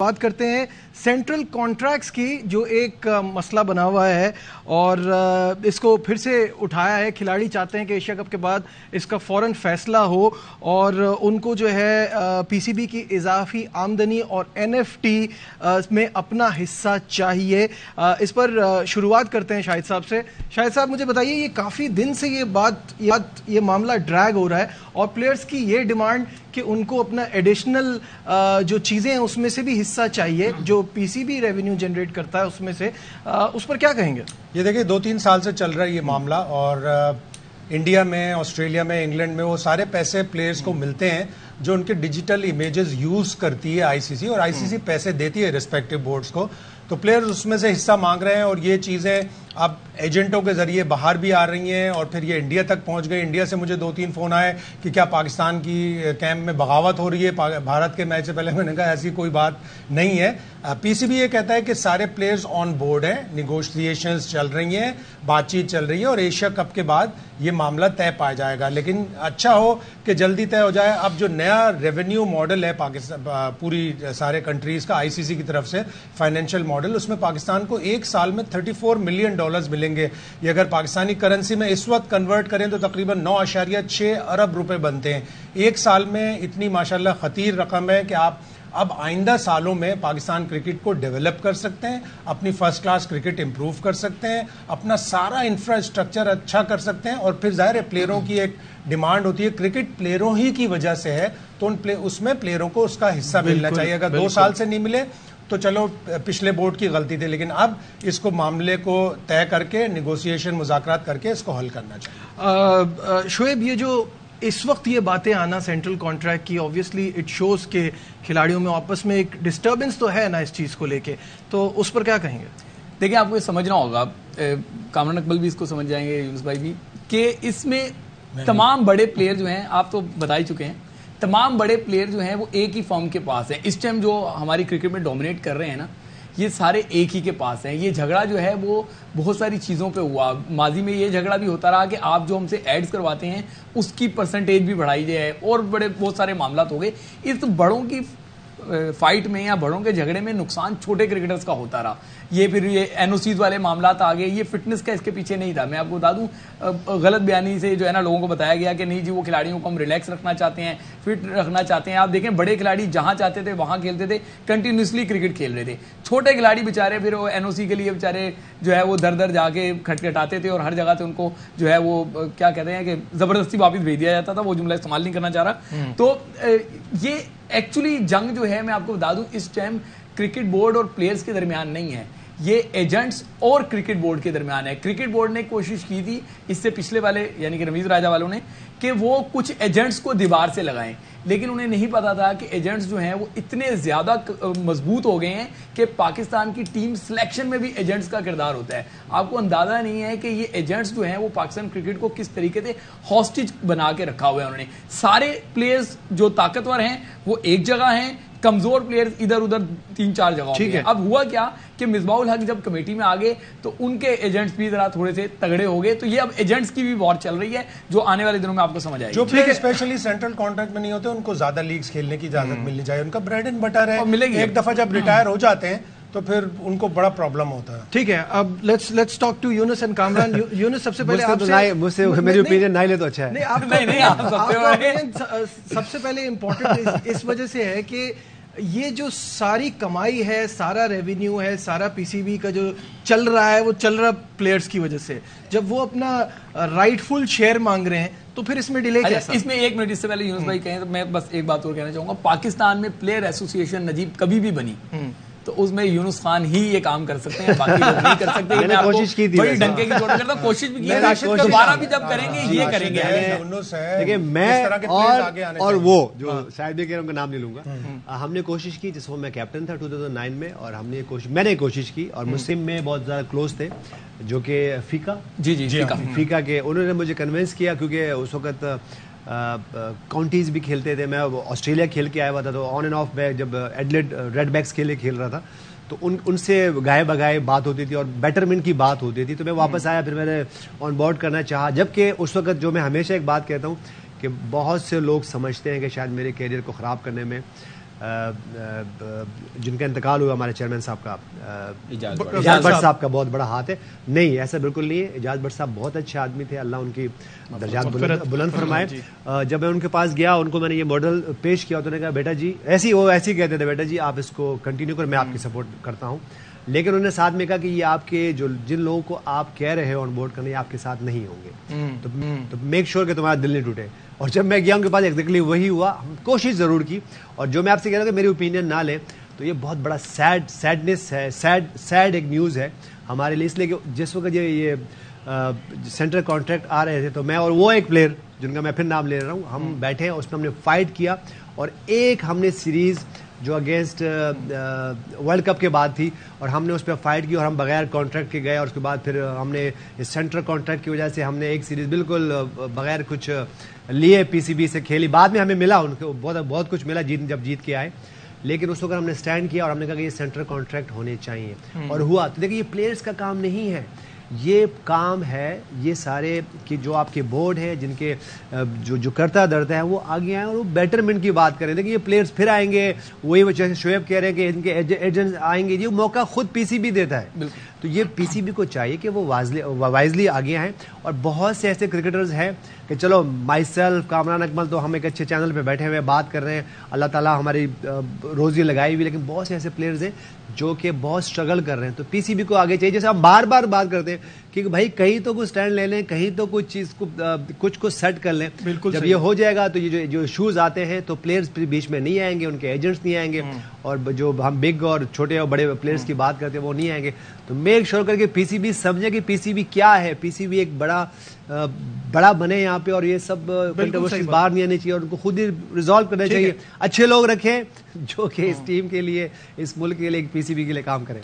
بات کرتے ہیں سینٹرل کانٹریکٹس کی، جو ایک مسئلہ بنا ہوا ہے اور اس کو پھر سے اٹھایا ہے. کھلاڑی چاہتے ہیں کہ ایشیا کپ کے بعد اس کا فوراً فیصلہ ہو اور ان کو جو ہے پی سی بی کی اضافی آمدنی اور این ایف ٹی میں اپنا حصہ چاہیے. اس پر شروعات کرتے ہیں شاہد صاحب سے. شاہد صاحب مجھے بتائیے، یہ کافی دن سے یہ معاملہ ڈریگ ہو رہا ہے اور پلیئرز کی یہ ڈیمانڈ کہ ان کو اپنا ایڈیشنل جو چیزیں ہیں اس میں سے بھی حصہ چاہیے جو پی سی بی ریونیو جنریٹ کرتا ہے اس میں سے، اس پر کیا کہیں گے؟ یہ دیکھیں 2-3 سال سے چل رہا ہے یہ معاملہ، اور انڈیا میں، آسٹریلیا میں، انگلینڈ میں وہ سارے پیسے پلیئرز کو ملتے ہیں جو ان کے ڈیجیٹل امیجز یوز کرتی ہے آئی سی سی، اور آئی سی سی پیسے دیتی ہے ریسپیکٹو بورڈز کو. تو پلیئرز اس میں سے حصہ مانگ رہے ہیں اور یہ چیزیں اب ایجنٹوں کے ذریعے باہر بھی آ رہی ہیں اور پھر یہ انڈیا تک پہنچ گئی. انڈیا سے مجھے 2-3 فون آئے کہ کیا پاکستان کی کیمپ میں بغاوت ہو رہی ہے بھارت کے میچ سے پہلے. میں نے کہا ایسی کوئی بات نہیں ہے. پی سی بی یہ کہتا ہے کہ سارے پلیئرز آن بورڈ ہیں، نیگوشیشنز چل رہی ہیں، بات چیت چل رہی ہے اور ایشیا کپ کے بعد یہ معاملہ طے پایا جائے گا. لیکن اچھا ہو کہ جلدی طے ہو جائے. اب جو نیا ریونیو ماڈل ہے پاکستان پوری سارے کنٹریز کا آئی سی سی کی طرف سے فائنینشیل ماڈل، اس میں پاکستان کو ایک سال میں $34 ملین ملیں گے. یہ اگر پاکستانی کرنسی میں اس وقت کنورٹ کریں تو تقریباً 9.6 ارب روپے بنتے ہیں. ایک سال میں اتنی ماشاءاللہ خطیر رقم ہے کہ آپ اب آئندہ سالوں میں پاکستان کرکٹ کو ڈیولپ کر سکتے ہیں، اپنی فرسٹ کلاس کرکٹ امپروو کر سکتے ہیں، اپنا سارا انفراسٹرکچر اچھا کر سکتے ہیں. اور پھر ظاہر ہے پلیئروں کی ایک ڈیمانڈ ہوتی ہے، کرکٹ پلیئروں ہی کی وجہ سے ہے تو اس میں پلیئروں کو اس کا حصہ ملنا چاہیے. اگر 2 سال سے نہیں ملے تو چلو پچھلے بورڈ کی غلطی تھی، لیکن اب اس کو معاملے کو طے کر کے نیگوسیشن مذاکرات کر کے اس کو حل کرنا چاہیے. شعیب، یہ جو اس وقت یہ باتیں آنا سینٹرل کانٹریکٹ کی، آبویسلی اٹ شوز کہ کھلاڑیوں میں آپس میں ایک ڈسٹربنس تو ہے نا اس چیز کو لے کے، تو اس پر کیا کہیں گے؟ دیکھیں، آپ کو یہ سمجھنا ہوگا، کامران اقبال بھی اس کو سمجھ جائیں گے، یونس بھائی بھی، کہ اس میں تمام بڑے پلیئر جو ہیں، آپ تو بتا ہی چکے ہیں، تمام بڑے پلیئر جو ہیں وہ ایک ہی فرم کے پاس ہیں. اس ٹائم جو ہماری کرکٹ میں ڈومینیٹ کر رہے ہیں نا، یہ سارے ایک ہی کے پاس ہیں. یہ جھگڑا جو ہے وہ بہت ساری چیزوں پہ ہوا. ماضی میں یہ جھگڑا بھی ہوتا رہا کہ آپ جو ہم سے ایڈز کرواتے ہیں اس کی پرسنٹیج بھی بڑھائی جائے، اور بہت سارے معاملات ہو گئے. اس بڑوں کی فائٹ میں یا بڑوں کے جھگڑے میں نقصان چھوٹے کرکٹرز کا ہوتا رہا. یہ پھر یہ این او سیز والے معاملات آ گئے. یہ فٹنس کا اس کے پیچھے نہیں تھا. میں آپ کو بتا دوں، غلط بیانی سے جو ہے نا لوگوں کو بتایا گیا کہ نہیں جی وہ کھلاڑیوں کو ہم ریلیکس رکھنا چاہتے ہیں، فٹ رکھنا چاہتے ہیں. آپ دیکھیں بڑے کھلاڑی جہاں چاہتے تھے وہاں کھیلتے تھے، کنٹینیوسلی کرکٹ کھیل رہے تھے. چھوٹے کھلاڑی بےچارے پھر وہ این او سی کے لیے بےچارے جو ہے وہ در جا کے کھٹکھٹاتے تھے اور ہر جگہ سے ان کو جو ہے وہ کیا کہتے ہیں کہ زبردستی واپس بھیج دیا جاتا تھا. وہ جملہ استعمال نہیں کرنا چاہ رہا. تو یہ ایکچولی جنگ جو ہے میں آپ کو بتا دوں اس ٹائم کرکٹ بورڈ اور پلیئرز کے درمیان نہیں ہے، یہ ایجنٹس اور کرکٹ بورڈ کے درمیان ہے. کرکٹ بورڈ نے کوشش کی تھی اس سے پچھلے والے یعنی کہ رمیز راجہ والوں نے کہ وہ کچھ ایجنٹس کو دیوار سے لگائیں، لیکن انہیں نہیں پتا تھا کہ ایجنٹس جو ہیں وہ اتنے زیادہ مضبوط ہو گئے ہیں کہ پاکستان کی ٹیم سلیکشن میں بھی ایجنٹس کا کردار ہوتا ہے. آپ کو اندازہ نہیں ہے کہ یہ ایجنٹس جو ہیں وہ پاکستان کرکٹ کو کس طریقے سے ہاسٹیج بنا کے رکھا ہوا ہے. انہوں نے سارے پلیئرز جو طاقتور ہیں وہ ایک جگہ ہیں، کمزور پلیئرز ادھر ادھر 3-4 جگہوں پہ. اب ہوا کیا کہ مصباح الحق جب کمیٹی میں آگے تو ان کے ایجنٹس بھی ذرا تھوڑے سے تگڑے ہو گئے. تو یہ اب ایجنٹس کی بھی وار چل رہی ہے جو آنے والے دنوں میں آپ کو سمجھ آئے گی. جو پلیئر اسپیشلی سینٹرل کانٹریکٹ میں نہیں ہوتے ان کو زیادہ لیگز کھیلنے کی اجازت ملنی چاہیے. ان کا بریڈ اینڈ بٹر ہے، ایک دفعہ جب ریٹائر ہو جاتے ہیں تو پھر ان کو بڑا پرابلم ہوتا ہے. ٹھیک ہے، اب let's talk to Younis and Kamran. Younis, سب سے پہلے آپ سے مجھ سے میری اوپینین نہیں لے تو اچھا ہے. نہیں، سب سے پہلے امپورٹنٹ اس وجہ سے ہے کہ یہ جو ساری کمائی ہے، سارا ریونیو ہے، سارا پی سی بی کا جو چل رہا ہے وہ چل رہا پلیئرز کی وجہ سے. جب وہ اپنا رائٹ فل شیئر مانگ رہے ہیں تو پھر اس میں ڈیلے کیسا؟ اس میں 1 منٹ اس سے پہلے یونس بھائی کہیں تو میں بس ایک بات اور کہنا چاہوں گا. پاکستان میں پلیئر ایسوسی ایشن نجیب کبھی بھی بنی تو اس میں یونس خان ہی یہ کام کر سکتے ہیں، باقی لوگ نہیں کر سکتے. میں کوشش کی تھی، بڑی ڈنکے کی چوٹ کرتا، کوشش بھی کی ہے. راشد دوبارہ بھی جب کریں گے یہ کریں گے. دیکھیں میں اور وہ جو شاید بھی کہہ رہا ہوں، کا نام نہیں لوں گا، ہم نے کوشش کی جس میں میں کیپٹن تھا 2009 میں، اور ہم نے میں نے کوشش کی اور مسلم میں بہت زیادہ کلوز تھے جو کہ فیکا فیکا کے انہوں نے مجھے کنونس کیا، کیونکہ اس وقت کاؤنٹیز بھی کھیلتے تھے. میں آسٹریلیا کھیل کے آیا ہوا تھا تو آن اینڈ آف بیک جب ایڈلیڈ ریڈ بیکس کے لیے کھیل رہا تھا تو ان سے گائے بگائے بات ہوتی تھی اور بیٹرمنٹ کی بات ہوتی تھی. تو میں واپس آیا، پھر میں نے آن بورڈ کرنا چاہا. جبکہ اس وقت جو میں ہمیشہ ایک بات کہتا ہوں کہ بہت سے لوگ سمجھتے ہیں کہ شاید میرے کیریئر کو خراب کرنے میں جن کا انتقال ہوا ہمارے چیئرمین صاحب کا اجاز بٹ صاحب کا بہت بڑا ہاتھ ہے. نہیں ایسا بالکل نہیں ہے. اجاز بٹ صاحب بہت اچھے آدمی تھے, اللہ ان کی درجات بلند فرمائے. جب میں ان کے پاس گیا, ان کو میں نے یہ ماڈل پیش کیا تو انہوں نے کہا بیٹا جی, وہ ایسے کہتے تھے بیٹا جی آپ اس کو کنٹینیو کر, میں آپ کی سپورٹ کرتا ہوں. لیکن انہوں نے ساتھ میں کہا کہ یہ آپ کے جن لوگوں کو آپ کہہ رہے ہو آن بورڈ کرنے, آپ کے ساتھ نہیں ہوں گے, تو میک شیور کہ تمہارا دل نہیں ٹوٹے. اور جب میں گیا ان کے پاس ایگزیکٹلی وہی ہوا. ہم کوشش ضرور کی, اور جو میں آپ سے کہہ رہا ہوں کہ میری اوپینین نہ لیں تو یہ بہت بڑا سیڈنس ہے, سیڈ ایک نیوز ہے ہمارے لیے, اس لیے کہ جس وقت یہ سینٹرل کانٹریکٹ آ رہے تھے تو میں اور وہ ایک پلیئر جن کا میں پھر نام لے رہا ہوں, ہم بیٹھے اس میں ہم نے فائٹ کیا, اور ایک ہم نے سیریز جو اگینسٹ ورلڈ کپ کے بعد تھی, اور ہم نے اس پہ فائٹ کی, اور ہم بغیر کانٹریکٹ کے گئے, اور اس کے بعد پھر ہم نے سینٹرل کانٹریکٹ کی وجہ سے ہم نے ایک سیریز بالکل بغیر کچھ لیے پی سی بی سے کھیلی. بعد میں ہمیں ملا, ان کو بہت کچھ ملا جب جیت کے آئے, لیکن اس وقت ہم نے سٹینڈ کیا اور ہم نے کہا کہ یہ سینٹرل کانٹریکٹ ہونے چاہیے, اور ہوا. تو دیکھیں یہ پلیئرز کا کام نہیں ہے, یہ کام ہے یہ سارے کہ جو آپ کے بورڈ ہے, جن کے جو کرتا دھرتا ہے وہ آگے آئیں اور وہ بیٹرمنٹ کی بات کریں. دیکھیں یہ پلیئرز پھر آئیں گے, وہی جیسے شعیب کہہ رہے ہیں کہ ان کے ایجنٹس آئیں گے, یہ موقع خود پی سی بی دیتا ہے. تو یہ پی سی بی کو چاہیے کہ وہ وائزلی آگے آئیں. اور بہت سے ایسے کرکٹرز ہیں کہ چلو مائی سیلف, کامران اکمل تو ہم ایک اچھے چینل پہ بیٹھے ہوئے بات کر رہے ہیں, اللہ تعالیٰ ہماری روزی لگائی ہوئی, لیکن بہت سے ایسے پلیئرز ہیں جو کہ بہت اسٹرگل کر رہے ہیں. تو پی سی بی کو آگے چاہیے, جیسے ہم بار بار بات کرتے ہیں کہ بھائی کہیں تو کوئی اسٹینڈ لے لیں, کہیں تو کچھ چیز کو کچھ کو سیٹ کر لیں. جب یہ ہو جائے گا تو یہ جو ایشوز آتے ہیں تو پلیئرز بیچ میں نہیں آئیں گے, ان کے ایجنٹس نہیں آئیں گے, اور جو ہم بگ اور چھوٹے اور بڑے پلیئرز کی بات کرتے ہیں وہ نہیں آئیں گے. تو میک شیور کر کے پی سی بی سمجھے کہ پی سی بی کیا ہے, پی سی بی ایک بڑا بنے یہاں پہ, اور یہ سب کنٹروورسیز باہر نہیں آنی چاہیے, اور ان کو خود ہی ریزالو کرنا چاہیے. اچھے لوگ رکھیں جو کہ اس ٹیم کے لیے, اس ملک کے لیے, پی سی بی کے لیے کام کریں.